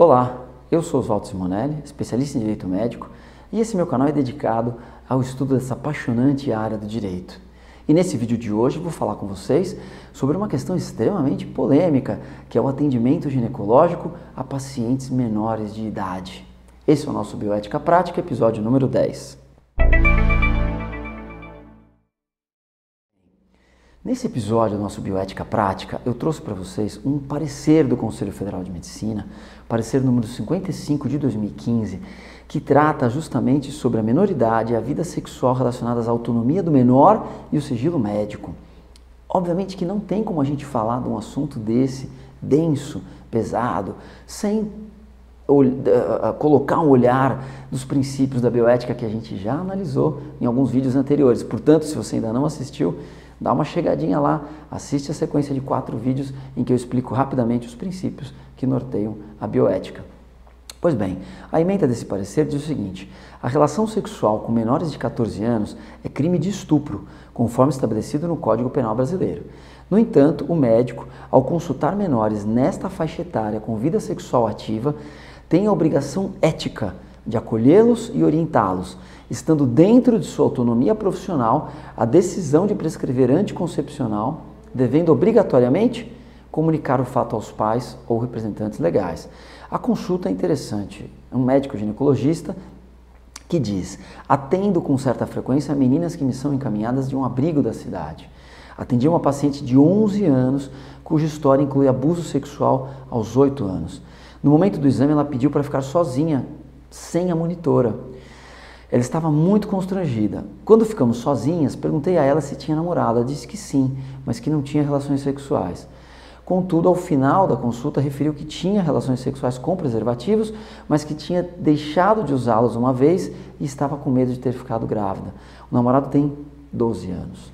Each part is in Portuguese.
Olá, eu sou Oswaldo Simonelli, especialista em Direito Médico, e esse meu canal é dedicado ao estudo dessa apaixonante área do direito. E nesse vídeo de hoje vou falar com vocês sobre uma questão extremamente polêmica, que é o atendimento ginecológico a pacientes menores de idade. Esse é o nosso Bioética Prática, episódio número 10. Nesse episódio do nosso Bioética Prática, eu trouxe para vocês um parecer do Conselho Federal de Medicina, parecer número 55 de 2015, que trata justamente sobre a menoridade e a vida sexual relacionadas à autonomia do menor e o sigilo médico. Obviamente que não tem como a gente falar de um assunto desse, denso, pesado, sem colocar um olhar dos princípios da bioética que a gente já analisou em alguns vídeos anteriores. Portanto, se você ainda não assistiu, dá uma chegadinha lá, assiste a sequência de 4 vídeos em que eu explico rapidamente os princípios que norteiam a bioética. Pois bem, a ementa desse parecer diz o seguinte: a relação sexual com menores de 14 anos é crime de estupro, conforme estabelecido no Código Penal brasileiro. No entanto, o médico, ao consultar menores nesta faixa etária com vida sexual ativa, tem a obrigação ética de acolhê-los e orientá-los, estando dentro de sua autonomia profissional a decisão de prescrever anticoncepcional, devendo obrigatoriamente comunicar o fato aos pais ou representantes legais. A consulta é interessante. É um médico ginecologista que diz: atendo com certa frequência meninas que me são encaminhadas de um abrigo da cidade. Atendi uma paciente de 11 anos, cuja história inclui abuso sexual aos 8 anos. No momento do exame, ela pediu para ficar sozinha, sem a monitora. Ela estava muito constrangida. Quando ficamos sozinhas, perguntei a ela se tinha namorado. Ela disse que sim, mas que não tinha relações sexuais. Contudo, ao final da consulta, referiu que tinha relações sexuais com preservativos, mas que tinha deixado de usá-los uma vez e estava com medo de ter ficado grávida. O namorado tem 12 anos.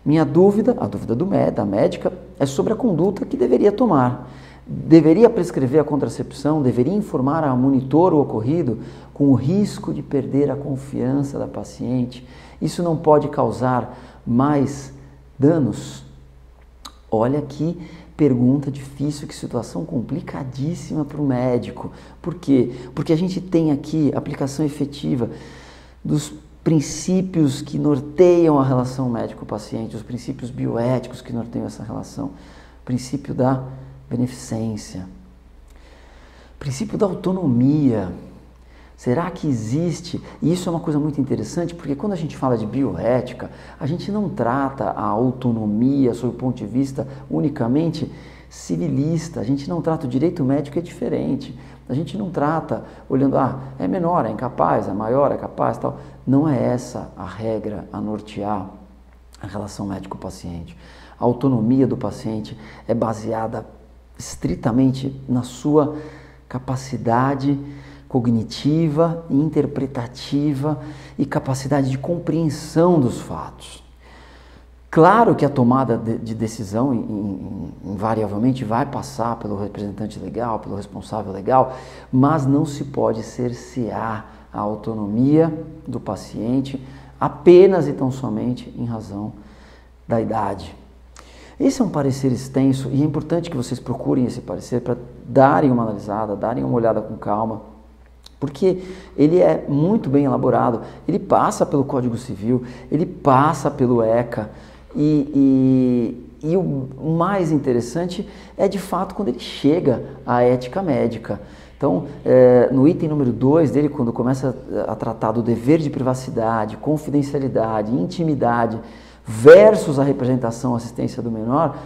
Minha dúvida, a dúvida da médica, é sobre a conduta que deveria tomar. Deveria prescrever a contracepção, deveria informar a monitor o ocorrido, com o risco de perder a confiança da paciente. Isso não pode causar mais danos? Olha que pergunta difícil, que situação complicadíssima para o médico. Por quê? Porque a gente tem aqui aplicação efetiva dos princípios que norteiam a relação médico-paciente, os princípios bioéticos que norteiam essa relação. O princípio da beneficência, princípio da autonomia. Será que existe? E isso é uma coisa muito interessante, porque quando a gente fala de bioética, a gente não trata a autonomia sob o ponto de vista unicamente civilista, a gente não trata o direito médico, é diferente. A gente não trata olhando, é menor, é incapaz, é maior, é capaz, tal. Não é essa a regra a nortear a relação médico-paciente. A autonomia do paciente é baseada estritamente na sua capacidade cognitiva, interpretativa e capacidade de compreensão dos fatos. Claro que a tomada de decisão invariavelmente vai passar pelo representante legal, pelo responsável legal, mas não se pode cercear a autonomia do paciente apenas e tão somente em razão da idade. Esse é um parecer extenso e é importante que vocês procurem esse parecer para darem uma analisada, darem uma olhada com calma, porque ele é muito bem elaborado, ele passa pelo Código Civil, ele passa pelo ECA e o mais interessante é de fato quando ele chega à ética médica. Então, no item número 2 dele, quando começa a tratar do dever de privacidade, confidencialidade, intimidade, versus a representação, assistência do menor,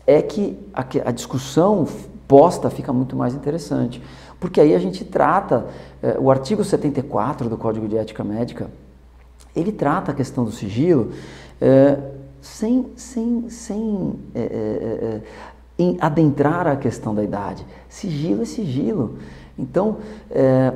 é que a discussão posta fica muito mais interessante. Porque aí a gente trata, o artigo 74 do Código de Ética Médica, ele trata a questão do sigilo sem adentrar a questão da idade. Sigilo é sigilo. Então,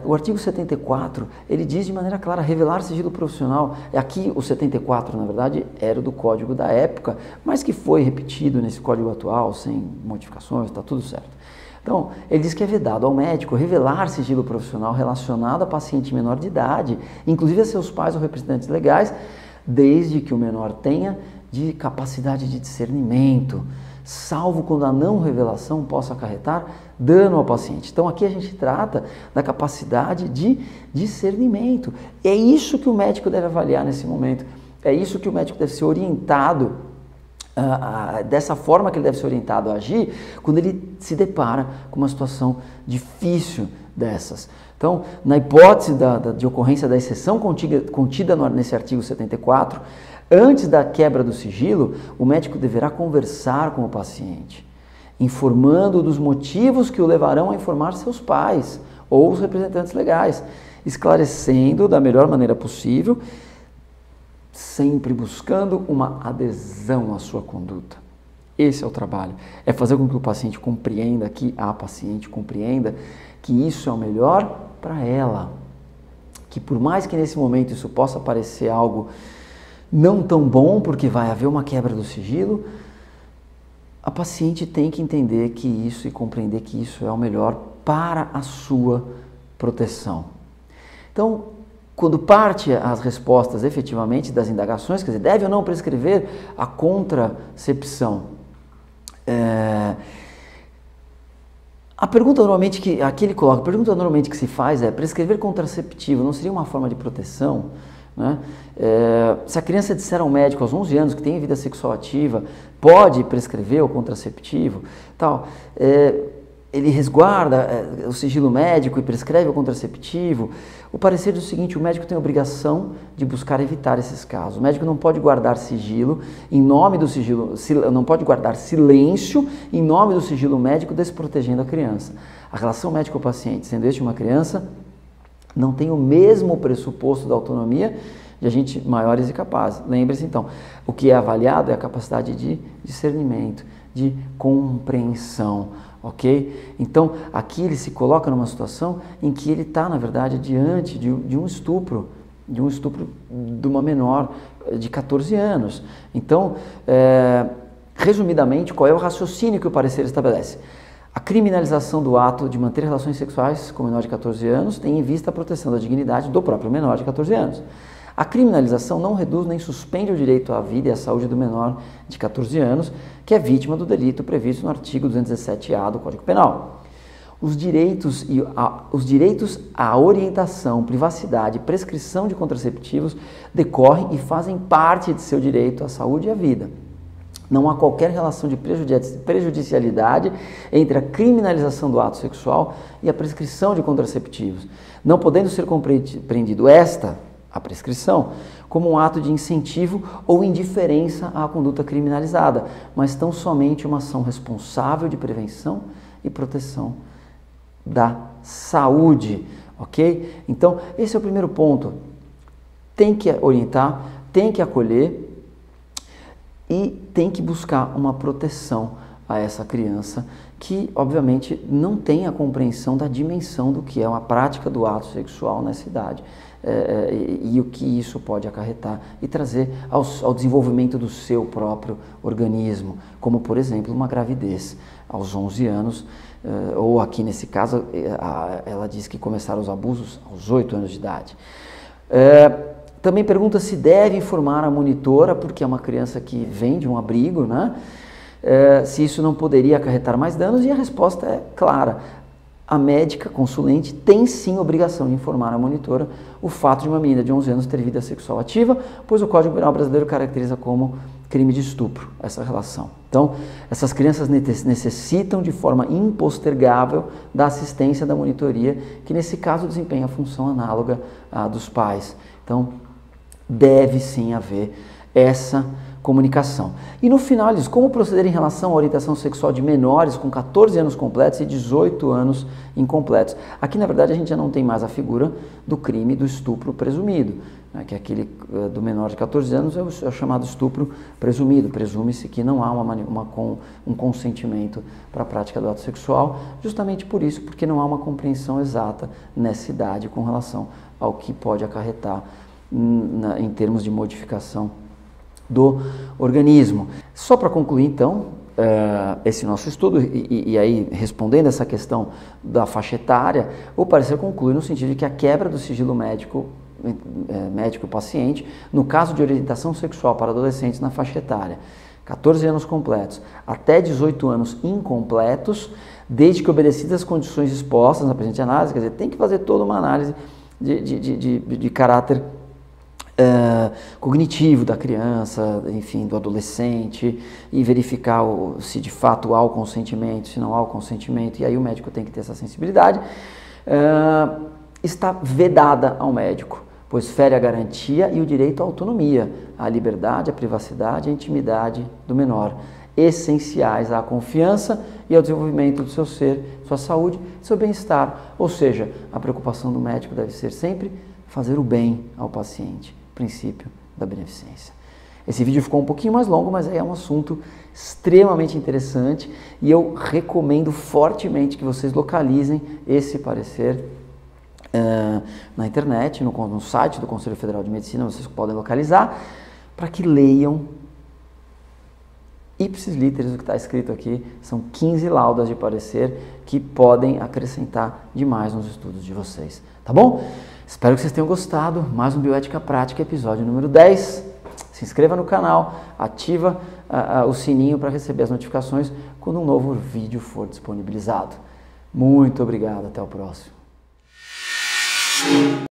o artigo 74, ele diz de maneira clara, revelar sigilo profissional. Aqui, o 74, na verdade, era do código da época, mas que foi repetido nesse código atual, sem modificações, está tudo certo. Então, ele diz que é vedado ao médico revelar sigilo profissional relacionado a paciente menor de idade, inclusive a seus pais ou representantes legais, desde que o menor tenha de capacidade de discernimento, salvo quando a não revelação possa acarretar dano ao paciente. Então aqui a gente trata da capacidade de discernimento. É isso que o médico deve avaliar nesse momento, é isso que o médico deve ser orientado, dessa forma que ele deve ser orientado a agir quando ele se depara com uma situação difícil dessas. Então, na hipótese de ocorrência da exceção contida nesse artigo 74, antes da quebra do sigilo, o médico deverá conversar com o paciente, informando dos motivos que o levarão a informar seus pais ou os representantes legais, esclarecendo da melhor maneira possível, sempre buscando uma adesão à sua conduta. Esse é o trabalho, é fazer com que o paciente compreenda, que a paciente compreenda que isso é o melhor para ela, que por mais que nesse momento isso possa parecer algo não tão bom, porque vai haver uma quebra do sigilo, a paciente tem que entender que isso e compreender que isso é o melhor para a sua proteção. Então, quando parte as respostas efetivamente das indagações, quer dizer, deve ou não prescrever a contracepção? A pergunta normalmente que aqui ele coloca, a pergunta normalmente que se faz é: prescrever contraceptivo não seria uma forma de proteção? Né? Se a criança disser ao médico aos 11 anos que tem vida sexual ativa, pode prescrever o contraceptivo, tal, ele resguarda o sigilo médico e prescreve o contraceptivo. O parecer diz o seguinte: o médico tem a obrigação de buscar evitar esses casos. O médico não pode guardar sigilo em nome do sigilo, não pode guardar silêncio em nome do sigilo médico, desprotegendo a criança. A relação médico-paciente, sendo este uma criança, não tem o mesmo pressuposto da autonomia de agentes maiores e capazes. Lembre-se então, o que é avaliado é a capacidade de discernimento, de compreensão, ok? Então, aqui ele se coloca numa situação em que ele está, na verdade, diante de um estupro de uma menor de 14 anos. Então, resumidamente, qual é o raciocínio que o parecer estabelece? A criminalização do ato de manter relações sexuais com o menor de 14 anos tem em vista a proteção da dignidade do próprio menor de 14 anos. A criminalização não reduz nem suspende o direito à vida e à saúde do menor de 14 anos, que é vítima do delito previsto no artigo 217-A do Código Penal. Os direitos à orientação, privacidade e prescrição de contraceptivos decorrem e fazem parte de seu direito à saúde e à vida. Não há qualquer relação de prejudicialidade entre a criminalização do ato sexual e a prescrição de contraceptivos, não podendo ser compreendido a prescrição, como um ato de incentivo ou indiferença à conduta criminalizada, mas tão somente uma ação responsável de prevenção e proteção da saúde, ok? Então, esse é o primeiro ponto. Tem que orientar, tem que acolher e tem que buscar uma proteção a essa criança que, obviamente, não tem a compreensão da dimensão do que é uma prática do ato sexual nessa idade. E o que isso pode acarretar e trazer ao desenvolvimento do seu próprio organismo, como, por exemplo, uma gravidez aos 11 anos, ou aqui nesse caso, ela diz que começaram os abusos aos 8 anos de idade. Também pergunta se deve informar a monitora, porque é uma criança que vem de um abrigo, né? Se isso não poderia acarretar mais danos, e a resposta é clara. A médica consulente tem sim obrigação de informar a monitora o fato de uma menina de 11 anos ter vida sexual ativa, pois o Código Penal brasileiro caracteriza como crime de estupro essa relação. Então, essas crianças necessitam de forma impostergável da assistência da monitoria, que nesse caso desempenha a função análoga à dos pais. Então, deve sim haver essa comunicação. E no final ele diz como proceder em relação à orientação sexual de menores com 14 anos completos e 18 anos incompletos. Aqui, na verdade, a gente já não tem mais a figura do crime do estupro presumido, né, que é aquele do menor de 14 anos é o chamado estupro presumido. Presume-se que não há um consentimento para a prática do ato sexual, justamente por isso, porque não há uma compreensão exata nessa idade com relação ao que pode acarretar em termos de modificação do organismo. Só para concluir, então, esse nosso estudo, e aí respondendo essa questão da faixa etária, o parecer conclui no sentido de que a quebra do sigilo médico-paciente, no caso de orientação sexual para adolescentes na faixa etária 14 anos completos, até 18 anos incompletos, desde que obedecidas as condições expostas na presente análise, quer dizer, tem que fazer toda uma análise de caráter cognitivo da criança, enfim, do adolescente, e verificar se de fato há o consentimento, se não há o consentimento, e aí o médico tem que ter essa sensibilidade, está vedada ao médico, pois fere a garantia e o direito à autonomia, à liberdade, à privacidade e à intimidade do menor, essenciais à confiança e ao desenvolvimento do seu ser, sua saúde e seu bem-estar. Ou seja, a preocupação do médico deve ser sempre fazer o bem ao paciente, princípio da beneficência. Esse vídeo ficou um pouquinho mais longo, mas é um assunto extremamente interessante e eu recomendo fortemente que vocês localizem esse parecer na internet, no site do Conselho Federal de Medicina, vocês podem localizar, para que leiam ipsis literis o que está escrito aqui. São 15 laudas de parecer que podem acrescentar demais nos estudos de vocês, tá bom? Espero que vocês tenham gostado. Mais um Bioética Prática, episódio número 10. Se inscreva no canal, ativa o sininho para receber as notificações quando um novo vídeo for disponibilizado. Muito obrigado, até o próximo.